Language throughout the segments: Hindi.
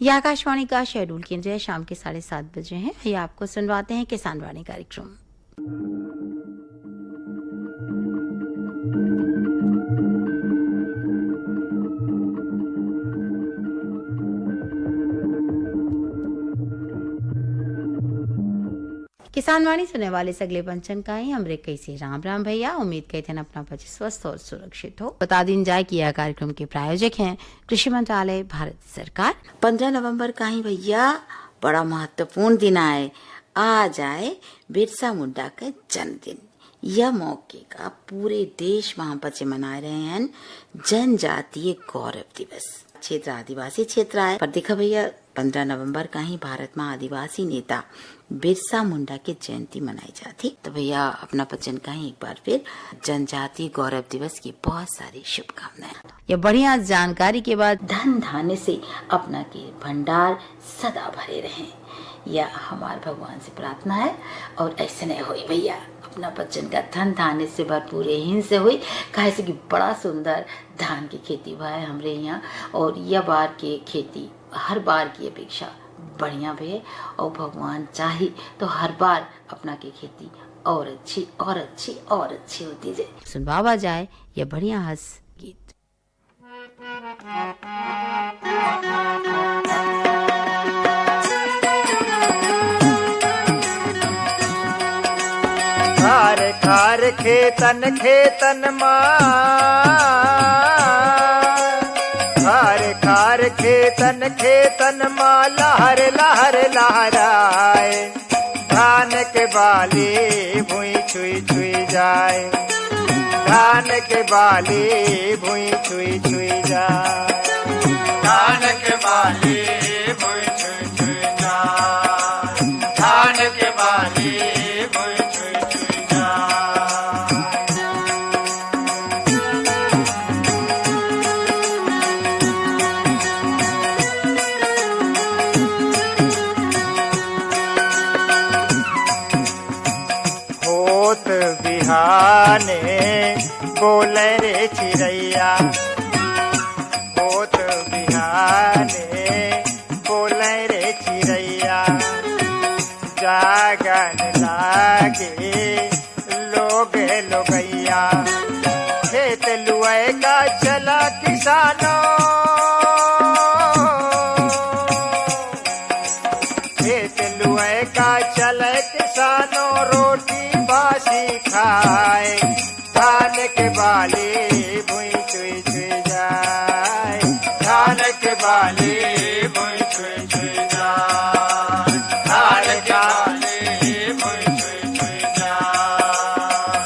यह आकाशवाणी का शेड्यूल केंद्र है। शाम के 7:30 बजे हैं। ये आपको सुनवाते हैं किसान वाणी कार्यक्रम। किसान वाणी सुनने वाले सगले पंचन का ही हमरे कैसे राम राम भैया। उम्मीद करते हैं अपना बच्चे स्वस्थ और सुरक्षित हो। बता दिन जाए कि यह कार्यक्रम के प्रायोजक हैं कृषि मंत्रालय भारत सरकार। 15 नवंबर का ही भैया बड़ा महत्वपूर्ण दिन आए। आज आए बिरसा मुंडा का जन्मदिन। यह मौके का पूरे देश वहाँ बच्चे मना रहे हैं जनजातीय गौरव दिवस। क्षेत्र आदिवासी क्षेत्र है, पर देखा भैया 15 नवंबर का ही भारत में आदिवासी नेता बिरसा मुंडा की जयंती मनाई जाती। तो भैया अपना बच्चन का ही एक बार फिर जनजातीय गौरव दिवस की बहुत सारी शुभकामनाएं। यह बढ़िया जानकारी के बाद धन धान्य से अपना के भंडार सदा भरे रहें, यह हमारे भगवान से प्रार्थना है। और ऐसे नहीं हुई भैया अपना बच्चन का धन धान्य से भरपूर हिन से हुई, कहे से कि बड़ा सुंदर धान की खेती हुआ है हमारे यहाँ। और यह बार की खेती हर बार की अपेक्षा बढ़िया भी है, और भगवान चाहे तो हर बार अपना की खेती और अच्छी और अच्छी और अच्छी होती जाए। सुनवावा जाए यह बढ़िया हंस गीत। खार खार खेतन खेतन खार खार खेतन खेतन माँ लहर लहर लहराए। धान के बाली भुई छुई छुई जाए, धान के बाली भुई छुई छुई जाए, धान के बाली भुई छुई छुई जाए, धान के बाली भुई छुई छुई जाए। होत बिहाने बोले रे चिड़ैया, होत बिहाने बोले रे चिड़ैया। जागन लागे लोग लोगैया, खेत लुआए का चला किसानों, खेत लुआए का चले किसानों। रोटी बासी खाए, धान के बाली भुई छुई छुई जाए, धान के बाली भुई छुई छुई जाए, धान के बाली भुई छुई छुई जाए।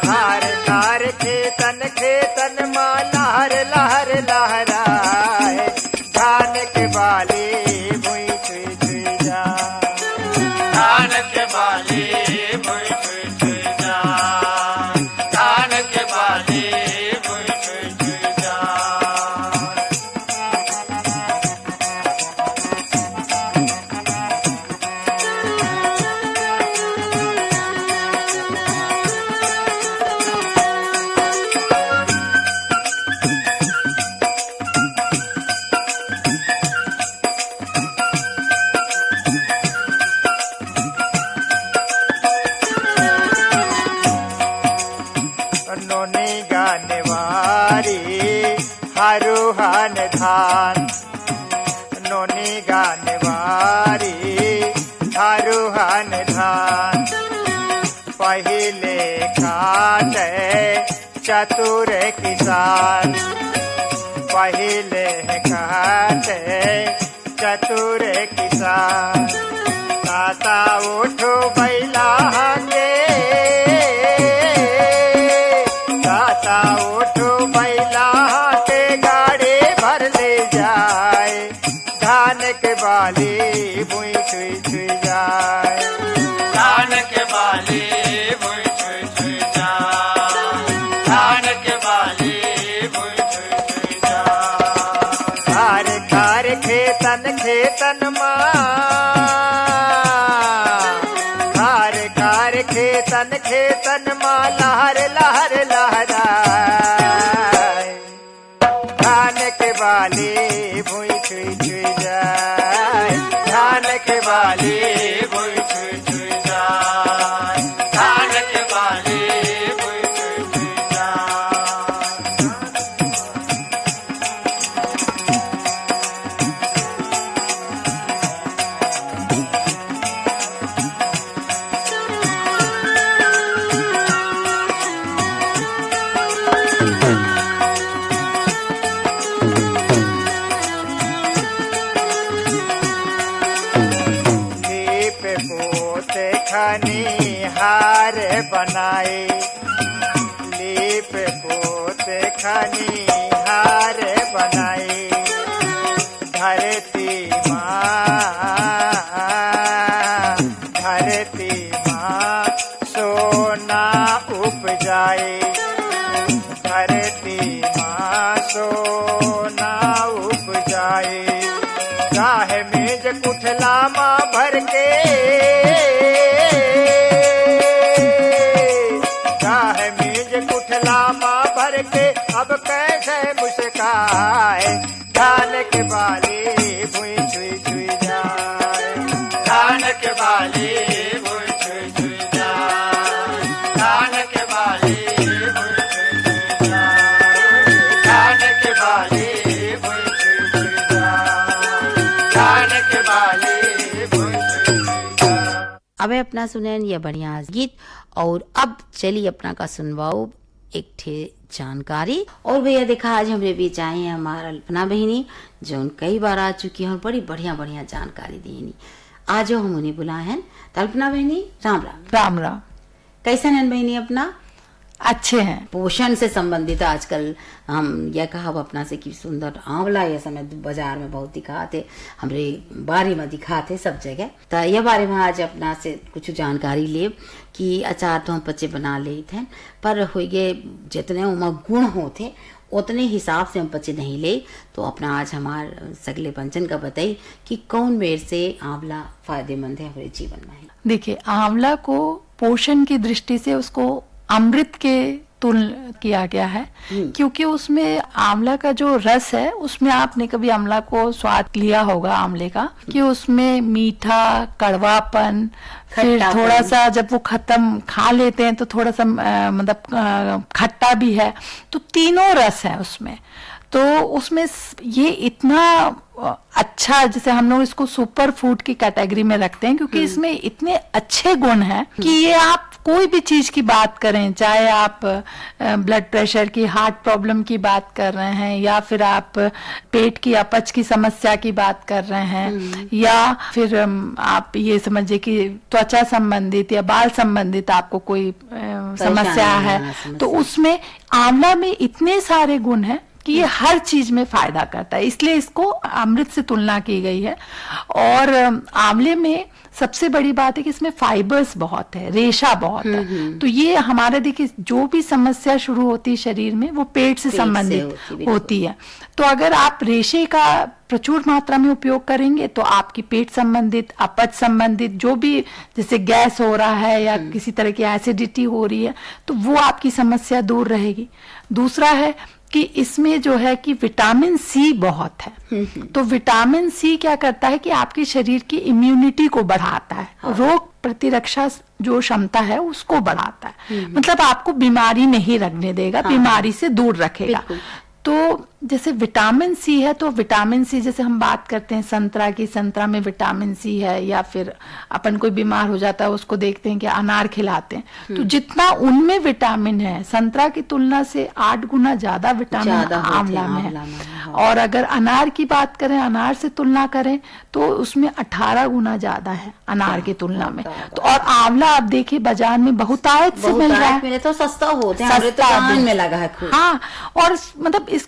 धार धार खेतन खेतन माँ लहर लहर लहराए, धान के बाली भुई छुई छुई जाए, धान के बाली भुई छुई छुई जाए, धान के बाली भुई छुई छुई जाए। नोनी गाने वारी हरुहान धान, नोनी गाने वारी हरुहान धान। पहिले काटे चतुर किसान, पहिले काटे चतुर किसान। ताता उठो बैला के, ताता उठो बैला के गाड़ी भर ले जाए, धान के बाली भुई छुई छुई जाए, धान के बाली भुई छुई छुई जाए, धान के बाली भुई छुई छुई जाए। खार खार खेतन खेतन माँ, खार खार खेतन खेतन माँ लहर लहर लहराए। धान के बाली भुई छुई छुई जाए, धान के बाली भुई छुई छुई जाए, धान के बाली भुई छुई छुई जाए। लीप पोते खनी हार बनाए, लीप पोते खनी हार बनाए, धरती माँ सोना उपजाए, धरती माँ सोना उपजाए। चाहे मेज कुठला माँ भर के, चाहे मेज कुठला माँ भर के, अब कैसे मुस्काए, धान के बाली भुई छुई छुई जाए, धान के बाली भुई छुई छुई जाए, धान के बाली भुई छुई छुई जाए, धान के बाली भुई छुई छुई जाए, धान के बाली भुई छुई छुई जाए। अबे अपना सुनैन ये बढ़िया गीत। और अब चलिए अपना का सुनवाओ एक ठे जानकारी। और भैया देखा आज हमरे बीच आई है हमारा अल्पना बहिनी, जो कई बार आ चुकी है और बड़ी बढ़िया बढ़िया जानकारी दी। आज हम उन्हें बुलाए हैं। तो अल्पना बहिनी राम राम। राम राम। कैसे हैं बहिनी अपना? अच्छे हैं। पोषण से संबंधित आजकल हम यह कहा अपना से कि सुंदर आंवला ये समय बाजार में बहुत दिखाते, हमरे बारी में दिखाते सब जगह। तो यह बारे में आज अपना से कुछ जानकारी ले कि अचार तो हम बच्चे बना ले थे, पर हुए जितने उमा गुण होते उतने हिसाब से हम बच्चे नहीं ले। तो अपना आज हमार सगले पंचन का बताई कि कौन मेर से आंवला फायदेमंद है हमारे जीवन में। देखिए, आंवला को पोषण की दृष्टि से उसको अमृत के तुलना किया गया है, क्योंकि उसमें आंवला का जो रस है, उसमें आपने कभी आंवला को स्वाद लिया होगा आंवले का, कि उसमें मीठा, कड़वापन, फिर थोड़ा सा जब वो खत्म खा लेते हैं तो थोड़ा सा मतलब खट्टा भी है। तो तीनों रस है उसमें। तो उसमें ये इतना अच्छा, जैसे हम लोग इसको सुपर फूड की कैटेगरी में रखते हैं, क्योंकि इसमें इतने अच्छे गुण हैं कि ये आप कोई भी चीज की बात करें, चाहे आप ब्लड प्रेशर की, हार्ट प्रॉब्लम की बात कर रहे हैं, या फिर आप पेट की अपच की समस्या की बात कर रहे हैं, या फिर आप ये समझिए कि त्वचा संबंधित या बाल संबंधित आपको कोई समस्या है, तो उसमें आंवला में इतने सारे गुण हैं कि ये हर चीज में फायदा करता है, इसलिए इसको अमृत से तुलना की गई है। और आंवले में सबसे बड़ी बात है कि इसमें फाइबर्स बहुत है, रेशा बहुत है। तो ये हमारे देखिए जो भी समस्या शुरू होती है शरीर में, वो पेट से संबंधित होती है। तो अगर आप रेशे का प्रचुर मात्रा में उपयोग करेंगे तो आपकी पेट संबंधित, अपच संबंधित जो भी, जैसे गैस हो रहा है या किसी तरह की एसिडिटी हो रही है, तो वो आपकी समस्या दूर रहेगी। दूसरा है कि इसमें जो है कि विटामिन सी बहुत है। तो विटामिन सी क्या करता है कि आपके शरीर की इम्यूनिटी को बढ़ाता है, रोग प्रतिरक्षा जो क्षमता है उसको बढ़ाता है, मतलब आपको बीमारी नहीं लगने देगा, बीमारी से दूर रखेगा। तो जैसे विटामिन सी है, तो विटामिन सी जैसे हम बात करते हैं संतरा की, संतरा में विटामिन सी है, या फिर अपन कोई बीमार हो जाता है उसको देखते हैं कि अनार खिलाते हैं, तो जितना उनमें विटामिन है संतरा की तुलना से 8 गुना ज्यादा विटामिन आंवला में है। और अगर अनार की बात करें, अनार से तुलना करें, तो उसमें 18 गुना ज्यादा है अनार की तुलना में। तो और आंवला आप देखिए बाजार में बहुतायत से मिल रहा है, तो सस्ता होते हैं, सस्ता में लगा है। हाँ, और मतलब इस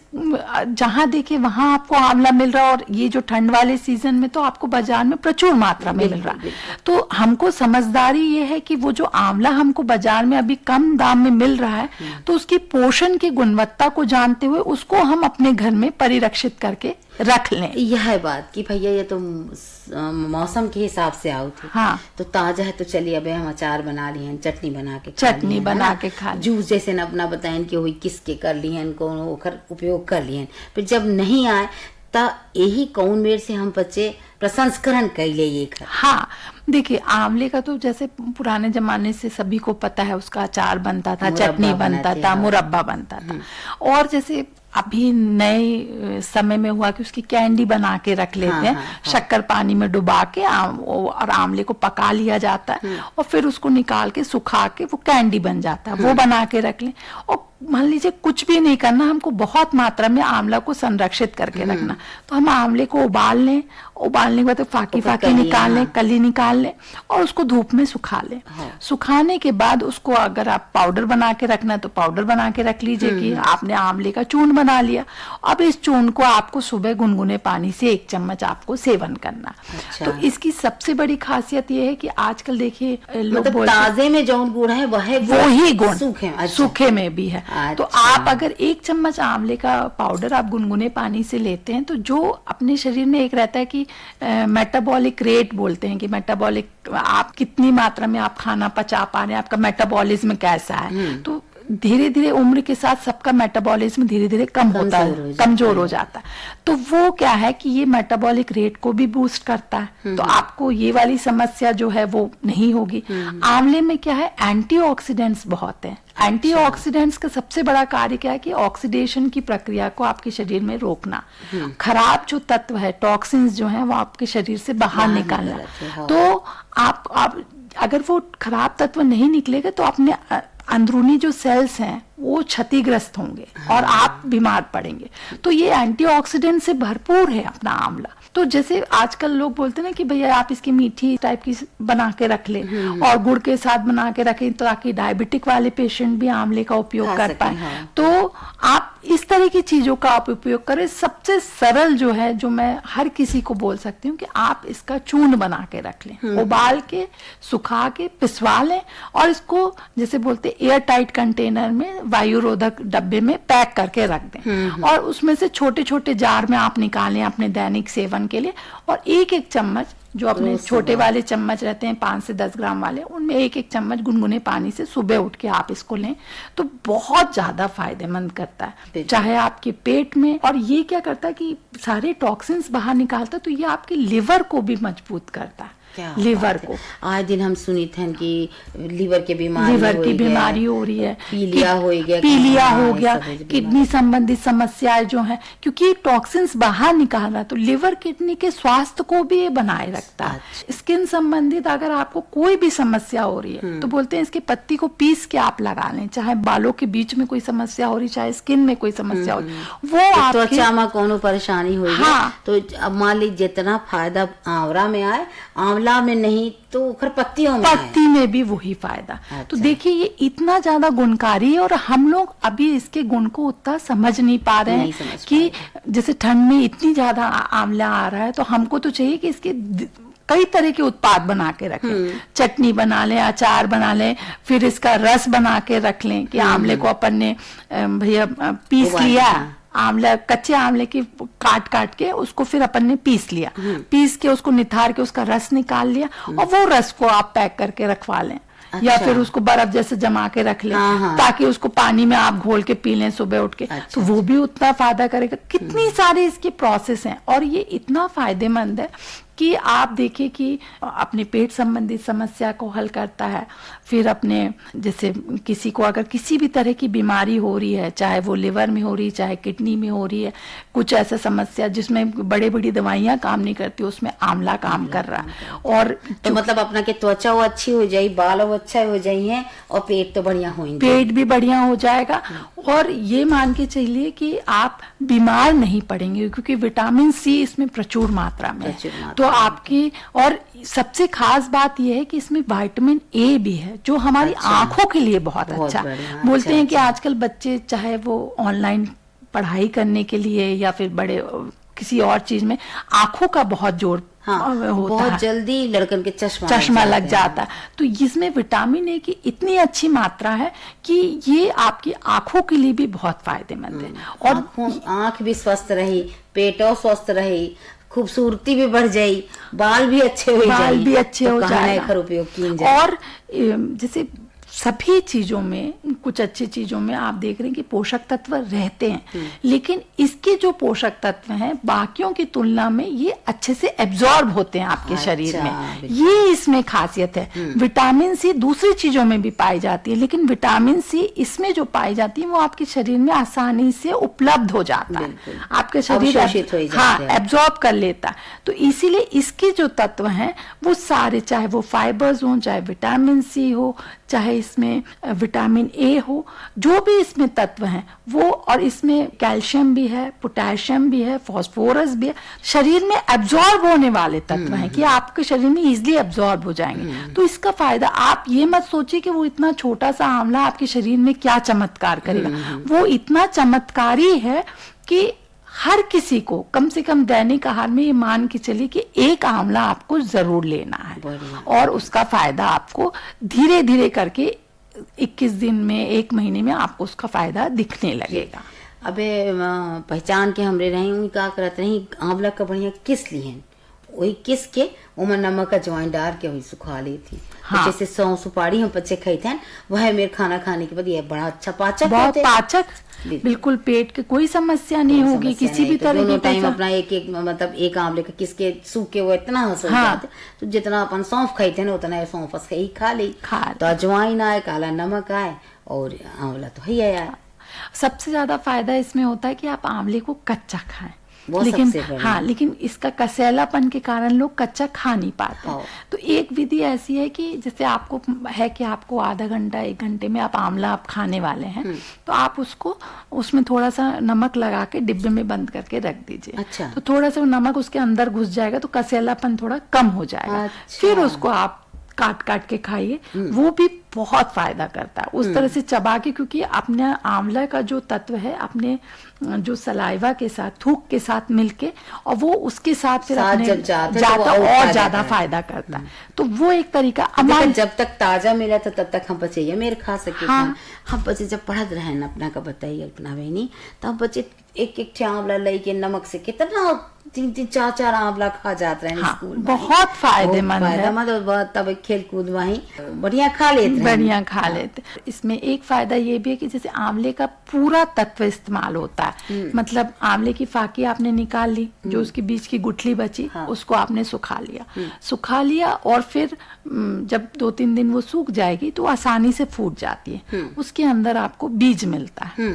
जहां देखिए वहां आपको आंवला मिल रहा है, और ये जो ठंड वाले सीजन में तो आपको बाजार में प्रचुर मात्रा में मिल रहा है। तो हमको समझदारी ये है कि वो जो आंवला हमको बाजार में अभी कम दाम में मिल रहा है, तो उसकी पोषण की गुणवत्ता को जानते हुए उसको हम अपने घर में परिरक्षित करके रख लें। यह बात कि भैया ये तो मौसम के हिसाब से आओ थे। हाँ, तो ताजा है तो चलिए अब हम अचार बना लिए हैं, चटनी बना के खा जूस जैसे न अपना बताएं कि हुई किसके कर लिए हैं, कौन ओकर उपयोग कर लिए हैं। फिर जब नहीं आए ता यही कौन मेर से हम बच्चे प्रसंस्करण कैले ये कर। हाँ, देखिए आंवले का तो जैसे पुराने जमाने से सभी को पता है, उसका अचार बनता था, मुरब्बा चटनी बनता बनाते, था, हाँ। मुरब्बा बनता था। और जैसे अभी नए समय में हुआ कि उसकी कैंडी बना के रख लेते हैं, शक्कर पानी में डुबा के और आंवले को पका लिया जाता है और फिर उसको निकाल के सुखा के वो कैंडी बन जाता है, वो बना के रख लें। और मान लीजिए कुछ भी नहीं करना, हमको बहुत मात्रा में आंवला को संरक्षित करके रखना, तो हम आंवले को उबाल लें, उबालने के बाद फाकी फाकी निकाल लें, कली निकाल लें और उसको धूप में सुखा लें। सुखाने के बाद उसको अगर आप पाउडर बना के रखना है तो पाउडर बना के रख लीजिए कि आपने आंवले का चूर्ण बना लिया। अब इस चूर्ण को आपको सुबह गुनगुने पानी से 1 चम्मच आपको सेवन करना। अच्छा। तो इसकी सबसे बड़ी खासियत ये है कि आजकल देखिए लोग मतलब बोलते हैं ताजे में जौन गुड़ है वह वो ही गुण सूखे। अच्छा। सूखे में भी है। तो अच्छा। आप अगर 1 चम्मच आंवले का पाउडर आप गुनगुने पानी से लेते हैं तो जो अपने शरीर में एक रहता है कि मेटाबॉलिक रेट बोलते हैं कि मेटाबॉलिक आप कितनी मात्रा में आप खाना पचा पा रहे हैं, आपका मेटाबॉलिज्म कैसा है। तो धीरे धीरे उम्र के साथ सबका मेटाबॉलिज्म धीरे धीरे कम होता है, कमजोर हो जाता है। तो वो क्या है कि ये मेटाबॉलिक रेट को भी बूस्ट करता है, तो आपको ये वाली समस्या जो है वो नहीं होगी। आंवले में क्या है, एंटीऑक्सीडेंट्स बहुत है। एंटीऑक्सीडेंट्स का सबसे बड़ा कार्य क्या है कि ऑक्सीडेशन की प्रक्रिया को आपके शरीर में रोकना, खराब जो तत्व है, टॉक्सिन्स जो है वो आपके शरीर से बाहर निकालना। तो आप अगर वो खराब तत्व नहीं निकलेगा तो अपने अंदरूनी जो सेल्स हैं वो क्षतिग्रस्त होंगे और आप बीमार पड़ेंगे। तो ये एंटीऑक्सीडेंट से भरपूर है अपना आंवला। तो जैसे आजकल लोग बोलते हैं ना कि भैया आप इसकी मीठी टाइप की बना के रख ले और गुड़ के साथ बना के रखें ताकि डायबिटिक वाले पेशेंट भी आंवले का उपयोग कर पाए। हाँ। तो आप इस तरह की चीजों का आप उपयोग करें। सबसे सरल जो है, जो मैं हर किसी को बोल सकती हूँ कि आप इसका चूर्ण बना के रख लें, उबाल के सुखा के पिसवा लें और इसको जैसे बोलते एयर टाइट कंटेनर में वायुरोधक डब्बे में पैक करके रख दें और उसमें से छोटे छोटे जार में आप निकालें अपने दैनिक सेवन के लिए। और 1-1 चम्मच जो अपने छोटे वाले चम्मच रहते हैं 5 से 10 ग्राम वाले, उनमें 1-1 चम्मच गुनगुने पानी से सुबह उठ के आप इसको लें तो बहुत ज्यादा फायदेमंद करता है, चाहे आपके पेट में। और ये क्या करता है कि सारे टॉक्सिन्स बाहर निकालता है, तो ये आपके लिवर को भी मजबूत करता है। लिवर को आए दिन हम सुनी थे कि लिवर की बीमारी हो रही है, पीलिया हो गया, किडनी संबंधित समस्याएं जो हैं, क्योंकि टॉक्सिन्स बाहर निकाल रहा है। तो लिवर किडनी के स्वास्थ्य को भी ये बनाए रखता है। स्किन संबंधित अगर आपको कोई भी समस्या हो रही है तो बोलते हैं इसकी पत्ती को पीस के आप लगा लें, चाहे बालों के बीच में कोई समस्या हो रही, चाहे स्किन में कोई समस्या हो रही, वो आपकी त्वचा में कोनो परेशानी हो। हाँ। तो अब मान लीजिए जितना फायदा आंवला में आए, आंवला में नहीं तो पत्ती में भी वही फायदा। अच्छा। तो देखिए ये इतना ज्यादा गुणकारी है और हम लोग अभी इसके गुण को उतना समझ नहीं पा रहे हैं कि जैसे ठंड में इतनी ज्यादा आंवला आ रहा है तो हमको तो चाहिए कि इसके कई तरह के उत्पाद बना के रखें, चटनी बना लें, अचार बना लें, फिर इसका रस बना के रख लें कि आंवले को अपन ने भैया पीस लिया, आंवला कच्चे आंवले की काट काट के उसको फिर अपन ने पीस लिया, पीस के उसको निथार के उसका रस निकाल लिया और वो रस को आप पैक करके रखवा लें। अच्छा। या फिर उसको बर्फ जैसे जमा के रख लें ताकि उसको पानी में आप घोल के पी लें सुबह उठ के। अच्छा। तो वो भी उतना फायदा करेगा। कितनी सारी इसकी प्रोसेस हैं और ये इतना फायदेमंद है कि आप देखिए कि अपने पेट संबंधित समस्या को हल करता है। फिर अपने जैसे किसी को अगर किसी भी तरह की बीमारी हो रही है, चाहे वो लिवर में हो रही है, चाहे किडनी में हो रही है, कुछ ऐसा समस्या जिसमें बड़ी बड़ी दवाइयां काम नहीं करती, उसमें आंवला काम कर रहा है। और तो मतलब अपना के त्वचा वो अच्छी हो जाए, बाल वो अच्छा हो जाए और पेट तो बढ़िया होंगे, पेट भी बढ़िया हो जाएगा। और ये मान के चलिए कि आप बीमार नहीं पड़ेंगे क्योंकि विटामिन सी इसमें प्रचुर मात्रा में है। तो आपकी और सबसे खास बात यह है कि इसमें विटामिन ए भी है जो हमारी आंखों के लिए बहुत अच्छा। बोलते हैं कि आजकल बच्चे चाहे वो ऑनलाइन पढ़ाई करने के लिए या फिर बड़े किसी और चीज में आंखों का बहुत जोर होता बहुत है, जल्दी लड़कन के चश्मा लग जाता है। तो इसमें विटामिन ए की इतनी अच्छी मात्रा है कि ये आपकी आंखों के लिए भी बहुत फायदेमंद है। और आंख भी स्वस्थ रही, पेटो स्वस्थ रही, खूबसूरती भी बढ़ जाई, बाल भी अच्छे हो जाए, उपयोग किए जाए। और जैसे सभी चीजों में, कुछ अच्छी चीजों में आप देख रहे हैं कि पोषक तत्व रहते हैं, लेकिन इसके जो पोषक तत्व हैं बाकियों की तुलना में ये अच्छे से एब्जॉर्ब होते हैं आपके शरीर में। ये इसमें खासियत है। विटामिन सी दूसरी चीजों में भी पाई जाती है, लेकिन विटामिन सी इसमें जो पाई जाती है वो आपके शरीर में आसानी से उपलब्ध हो जाता है, आपके शरीर एब्जॉर्ब कर लेता है। तो इसीलिए इसके जो तत्व हैं वो सारे, चाहे वो फाइबर्स हो, चाहे विटामिन सी हो, चाहे इसमें विटामिन ए हो, जो भी इसमें तत्व हैं वो, और इसमें कैल्शियम भी है, पोटेशियम भी है, फास्फोरस भी है, शरीर में एब्जॉर्ब होने वाले तत्व हैं कि आपके शरीर में इजीली एब्जॉर्ब हो जाएंगे। तो इसका फायदा, आप ये मत सोचिए कि वो इतना छोटा सा आंवला आपके शरीर में क्या चमत्कार करेगा। वो इतना चमत्कारी है कि हर किसी को कम से कम दैनिक आहार में ये मान के चलिए कि एक आंवला आपको जरूर लेना है, और उसका फायदा आपको धीरे धीरे करके 21 दिन में, 1 महीने में आपको उसका फायदा दिखने लगेगा। अबे पहचान के हमरे रही का करत रही आंवला का बढ़िया किस लिए वही किस के उमर नमक का ज्वाइन डाल के वही सुखा ली थी। हाँ। जैसे सौ सुपारी हम बच्चे खाई थे, वह मेरे खाना खाने के बाद ये बड़ा अच्छा पाचक, बहुत पाचक, बिल्कुल पेट की कोई समस्या नहीं होगी किसी भी तरह की। टाइम अपना एक एक मतलब एक आंवले का किसके सूखे वो इतना हंसो जाते, तो जितना अपन सौंफ खाई थे ना उतना सौंफ ही खा ली। तो अजवाइन आए, काला नमक आए, और आंवला तो ही आया। सबसे ज्यादा फायदा इसमें होता है कि आप आंवले को कच्चा खाएं, लेकिन हाँ, लेकिन इसका कसैलापन के कारण लोग कच्चा खा नहीं पाते। तो एक विधि ऐसी है कि जैसे आपको है कि आपको आधा घंटा 1 घंटे में आप आंवला आप खाने वाले हैं, तो आप उसको उसमें थोड़ा सा नमक लगा के डिब्बे में बंद करके रख दीजिए। अच्छा। तो थोड़ा सा नमक उसके अंदर घुस जाएगा तो कसैलापन थोड़ा कम हो जाएगा। अच्छा। फिर उसको आप काट काट के खाइए, वो भी बहुत फायदा करता है उस तरह से चबा के, क्योंकि अपने आंवला का जो तत्व है अपने जो सलाइवा के साथ, थूक के साथ मिलके, और वो उसके साथ फिर अपने जब जाता और ज्यादा फायदा करता है। तो वो एक तरीका, जब तक ताजा मिला था तब तक हम बच्चे ये मेरे खा सके। हाँ। हम बच्चे जब पढ़त रहे न अपना का बताइए अपना बहनी, तब बच्चे एक एक आंवला लई के नमक से कितना 3-3 4-4 आंवला खा जाते हैं। हाँ, स्कूल बहुत फायदेमंद है। तब खेल कूद वही बढ़िया खा लेते, बढ़िया खा लेते। इसमें एक फायदा ये भी है कि जैसे आंवले का पूरा तत्व इस्तेमाल होता है, मतलब आंवले की फाकी आपने निकाल ली, जो उसकी बीच की गुठली बची, हाँ। उसको आपने सुखा लिया, और फिर जब 2-3 दिन वो सूख जाएगी तो आसानी से फूट जाती है। उसके अंदर आपको बीज मिलता है,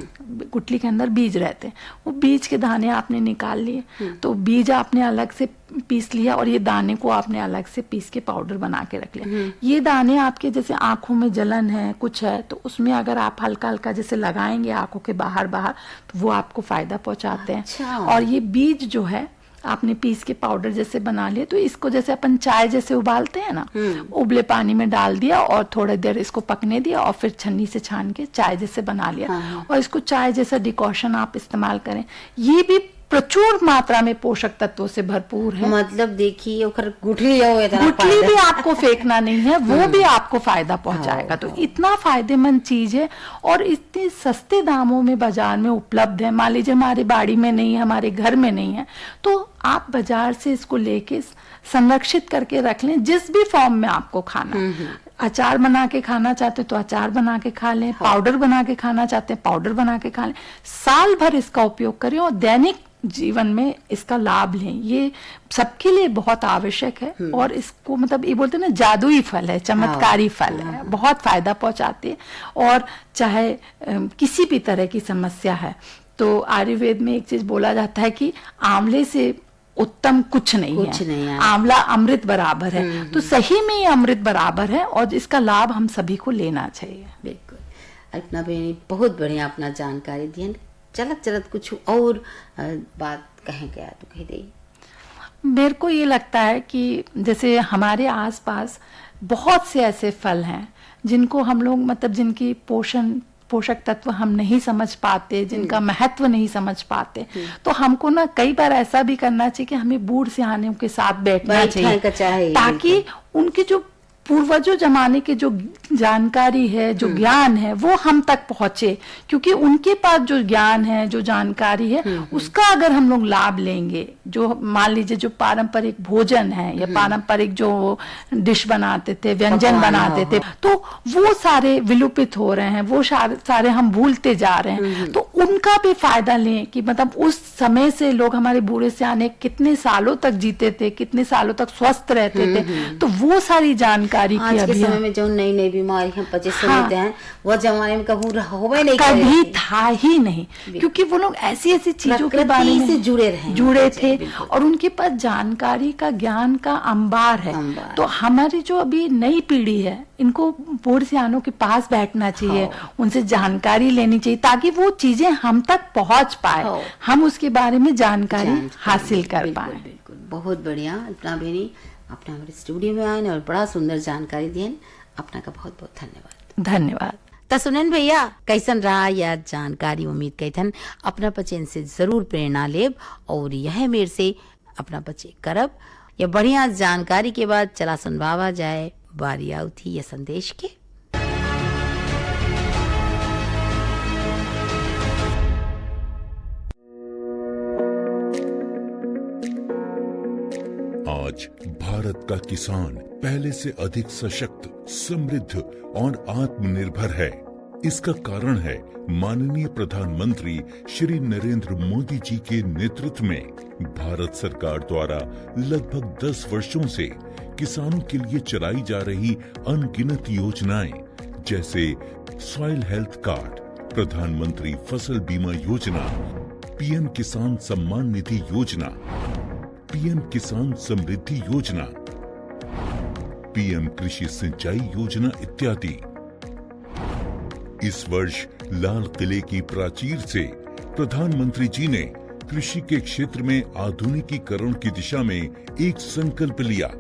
गुठली के अंदर बीज रहते हैं, वो बीज के दाने आपने निकाल लिए, तो बीज आपने अलग से पीस लिया, और ये दाने को आपने अलग से पीस के पाउडर बना के रख लिया। ये दाने आपके जैसे आंखों में जलन है, कुछ है, तो उसमें अगर आप हल्का हल्का जैसे लगाएंगे आंखों के बाहर तो वो आपको फायदा पहुंचाते हैं। अच्छा। और ये बीज जो है आपने पीस के पाउडर जैसे बना लिया, तो इसको जैसे अपन चाय जैसे उबालते हैं ना, उबले पानी में डाल दिया और थोड़ी देर इसको पकने दिया, और फिर छन्नी से छान के चाय जैसे बना लिया। हाँ। और इसको चाय जैसा डिकॉशन आप इस्तेमाल करें। ये भी प्रचुर मात्रा में पोषक तत्वों से भरपूर है। मतलब देखिए गुठली भी आपको फेंकना नहीं है, वो भी आपको फायदा पहुंचाएगा। तो इतना फायदेमंद चीज है, और इतने सस्ते दामों में बाजार में उपलब्ध है। मान लीजिए हमारी बाड़ी में नहीं है, हमारे घर में नहीं है, तो आप बाजार से इसको लेके संरक्षित करके रख लें, जिस भी फॉर्म में आपको खाना। अचार बना के खाना चाहते तो अचार बना के खा लें, पाउडर बना के खाना चाहते हैं पाउडर बना के खा लें। साल भर इसका उपयोग करें और दैनिक जीवन में इसका लाभ लें। ये सबके लिए बहुत आवश्यक है, और इसको मतलब ये बोलते हैं ना, जादुई फल है, चमत्कारी फल है, बहुत फायदा पहुंचाते हैं। और चाहे किसी भी तरह की समस्या है, तो आयुर्वेद में एक चीज बोला जाता है कि आंवले से उत्तम कुछ नहीं है। आंवला अमृत बराबर है। तो सही में ये अमृत बराबर है, और इसका लाभ हम सभी को लेना चाहिए। बिल्कुल। अल्पना बहनी बहुत बढ़िया अपना जानकारी दी। चलत कुछ और बात कहें क्या तो कह दे। मेरे को ये लगता है कि जैसे हमारे आसपास बहुत से ऐसे फल हैं जिनको हम लोग मतलब जिनकी पोषक तत्व हम नहीं समझ पाते, जिनका महत्व नहीं समझ पाते, तो हमको ना कई बार ऐसा भी करना चाहिए कि हमें बूढ़ सियानों के साथ बैठना चाहिए, ताकि उनकी जो पूर्वजों जमाने के जो जानकारी है, जो ज्ञान है, वो हम तक पहुंचे, क्योंकि उनके पास जो ज्ञान है, जो जानकारी है, उसका अगर हम लोग लाभ लेंगे, जो मान लीजिए जो पारंपरिक भोजन है या पारंपरिक जो डिश बनाते थे, व्यंजन बनाते थे, तो वो सारे विलुपित हो रहे हैं, वो सारे हम भूलते जा रहे हैं। तो उनका भी फायदा लें कि मतलब उस समय से लोग, हमारे बूढ़े सियाने कितने सालों तक जीते थे, कितने सालों तक स्वस्थ रहते थे, तो वो सारी जानकारी आज के समय में जो नई नई बीमारी हम लेते हैं, वो जमाने में कभी नहीं, कभी था ही नहीं, क्योंकि वो लोग ऐसी ऐसी चीजों के बारे में से जुड़े थे और उनके पास जानकारी का, ज्ञान का अंबार है। तो हमारी जो अभी नई पीढ़ी है, इनको बूढ़े सियानों के पास बैठना चाहिए, उनसे जानकारी लेनी चाहिए, ताकि वो चीजें हम तक पहुंच पाए, हम उसके बारे में जानकारी हासिल कर पाए। बिल्कुल, बहुत बढ़िया। अल्पना बहनी, अपना हमारे स्टूडियो में आए और बड़ा सुंदर जानकारी दिए, अपना का बहुत बहुत धन्यवाद। धन्यवाद। तो सुनन भैया, कैसन रहा यह जानकारी? उम्मीद कैथन अपना बच्चे से जरूर प्रेरणा लेब और यह मेरे से अपना बच्चे करब। यह बढ़िया जानकारी के बाद चला सुनवावा जाए बारी आउ थी यह संदेश के। आज भारत का किसान पहले से अधिक सशक्त, समृद्ध और आत्मनिर्भर है। इसका कारण है माननीय प्रधानमंत्री श्री नरेंद्र मोदी जी के नेतृत्व में भारत सरकार द्वारा लगभग 10 वर्षों से किसानों के लिए चलाई जा रही अनगिनत योजनाएं, जैसे सॉइल हेल्थ कार्ड, प्रधानमंत्री फसल बीमा योजना, पीएम किसान सम्मान निधि योजना, पीएम किसान समृद्धि योजना, पीएम कृषि सिंचाई योजना इत्यादि। इस वर्ष लाल किले की प्राचीर से प्रधानमंत्री जी ने कृषि के क्षेत्र में आधुनिकीकरण की दिशा में एक संकल्प लिया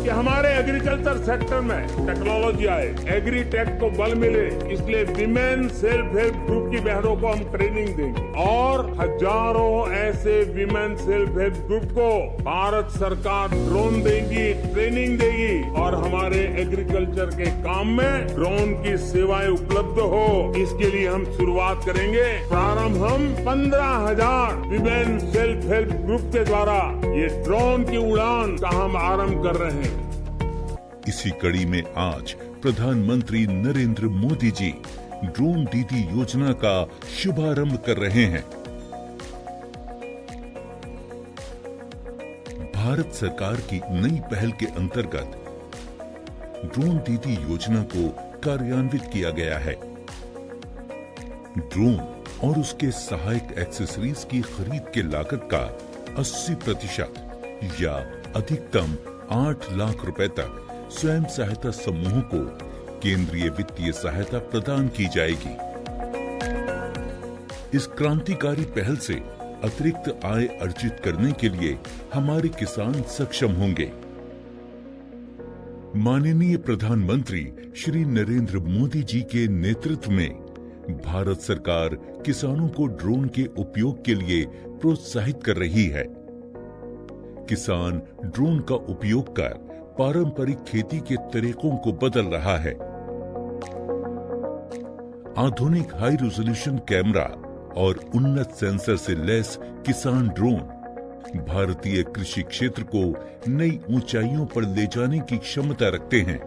कि हमारे एग्रीकल्चर सेक्टर में टेक्नोलॉजी आए, एग्री टेक को बल मिले, इसलिए विमेन सेल्फ हेल्प ग्रुप की बहनों को हम ट्रेनिंग देंगे और हजारों ऐसे विमेन सेल्फ हेल्प ग्रुप को भारत सरकार ड्रोन देगी, ट्रेनिंग देगी और हमारे एग्रीकल्चर के काम में ड्रोन की सेवाएं उपलब्ध हो, इसके लिए हम शुरुआत करेंगे। प्रारंभ हम 15,000 विमेन सेल्फ हेल्प ग्रुप के द्वारा ये ड्रोन की उड़ान का हम आरंभ कर रहे हैं। इसी कड़ी में आज प्रधानमंत्री नरेंद्र मोदी जी ड्रोन दीदी योजना का शुभारंभ कर रहे हैं। भारत सरकार की नई पहल के अंतर्गत ड्रोन दीदी योजना को कार्यान्वित किया गया है। ड्रोन और उसके सहायक एक्सेसरीज की खरीद के लागत का 80% या अधिकतम 8 लाख रुपए तक स्वयं सहायता समूहों को केंद्रीय वित्तीय सहायता प्रदान की जाएगी। इस क्रांतिकारी पहल से अतिरिक्त आय अर्जित करने के लिए हमारे किसान सक्षम होंगे। माननीय प्रधानमंत्री श्री नरेंद्र मोदी जी के नेतृत्व में भारत सरकार किसानों को ड्रोन के उपयोग के लिए प्रोत्साहित कर रही है। किसान ड्रोन का उपयोग कर पारंपरिक खेती के तरीकों को बदल रहा है। आधुनिक हाई रेजोल्यूशन कैमरा और उन्नत सेंसर से लैस किसान ड्रोन भारतीय कृषि क्षेत्र को नई ऊंचाइयों पर ले जाने की क्षमता रखते हैं।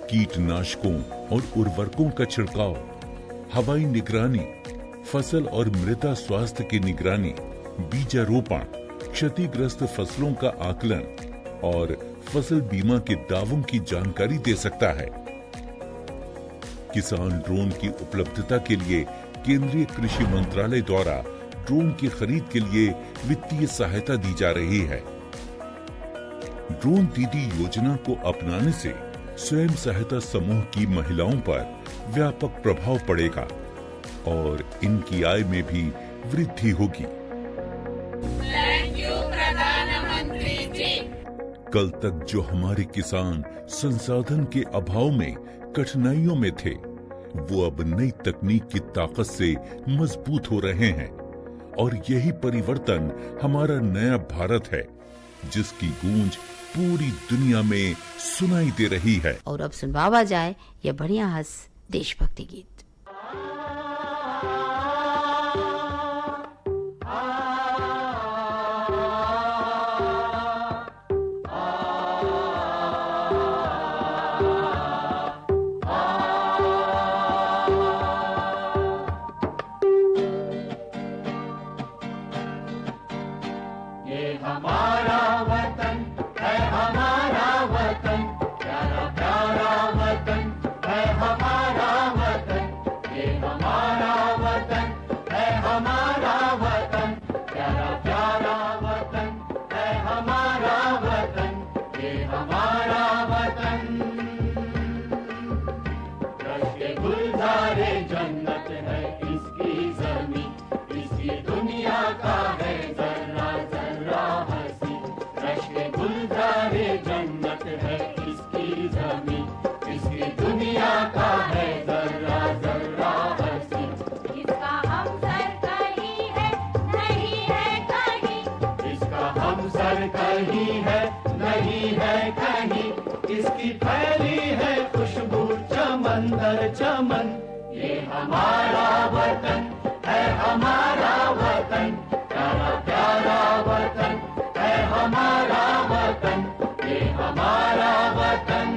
कीटनाशकों और उर्वरकों का छिड़काव, हवाई निगरानी, फसल और मृदा स्वास्थ्य की निगरानी, बीजारोपण, क्षतिग्रस्त फसलों का आकलन और फसल बीमा के दावों की जानकारी दे सकता है। किसान ड्रोन की उपलब्धता के लिए केंद्रीय कृषि मंत्रालय द्वारा ड्रोन की खरीद के लिए वित्तीय सहायता दी जा रही है। ड्रोन दीदी योजना को अपनाने से स्वयं सहायता समूह की महिलाओं पर व्यापक प्रभाव पड़ेगा और इनकी आय में भी वृद्धि होगी। प्रधानमंत्री जी। कल तक जो हमारे किसान संसाधन के अभाव में कठिनाइयों में थे, वो अब नई तकनीक की ताकत से मजबूत हो रहे हैं और यही परिवर्तन हमारा नया भारत है, जिसकी गूंज पूरी दुनिया में सुनाई दे रही है। और अब सुनवावा जाए ये बढ़िया हंस देशभक्ति गीत। इसकी फैली है खुशबू चमन दर चमन। ये हमारा वतन है, हमारा वतन, प्यारा प्यारा वतन है हमारा वतन, ये हमारा वतन।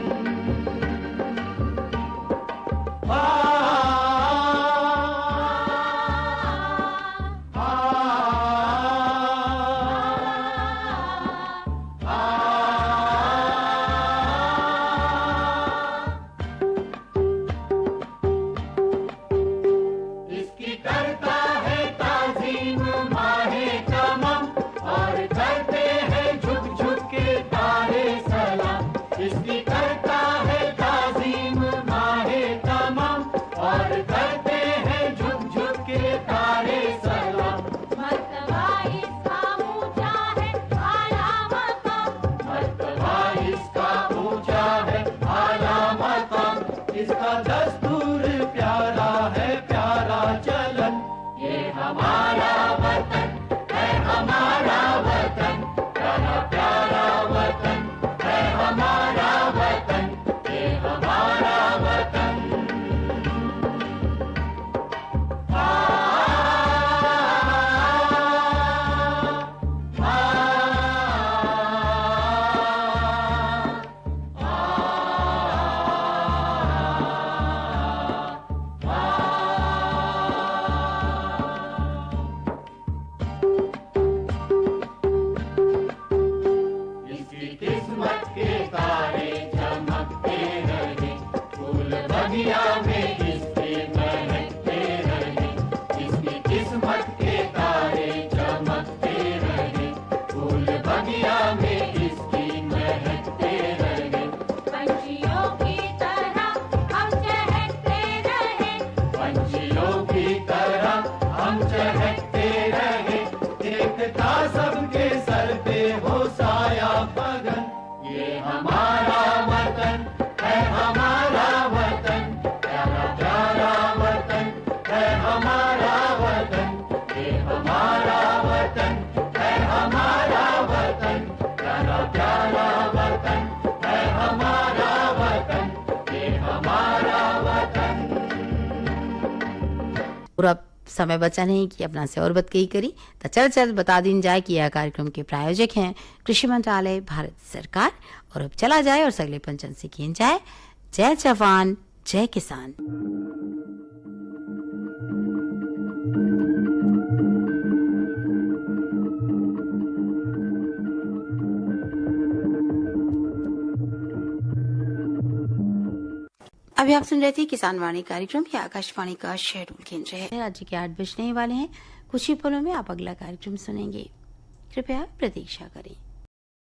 इसका दस्तूर प्यारा है, प्यारा चलन। ये हमारा वतन है, हमारा वतन, प्यारा प्यारा वतन है हमारा वतन, ये हमारा वतन। सबके सर पे हो साया पगन। ये हमारा वतन है, हमारा वतन, प्यारा प्यारा वतन है हमारा वतन, ये हमारा वतन है, हमारा वतन, प्यारा प्यारा वतन है हमारा वतन, ये हमारा वतन। और अब समय बचा नहीं कि अपना से और बात करी तो चल बता दिन जाए कि यह कार्यक्रम के प्रायोजक हैं कृषि मंत्रालय भारत सरकार। और अब चला जाए और सगले पंचन से किए जाए जय जवान जय किसान। अभी आप सुन रहे थे किसान वाणी कार्यक्रम, ये आकाशवाणी का शेड्यूल केंद्र है। राज्य के 8 बजने वाले हैं, कुछ ही पलों में आप अगला कार्यक्रम सुनेंगे, कृपया प्रतीक्षा करें।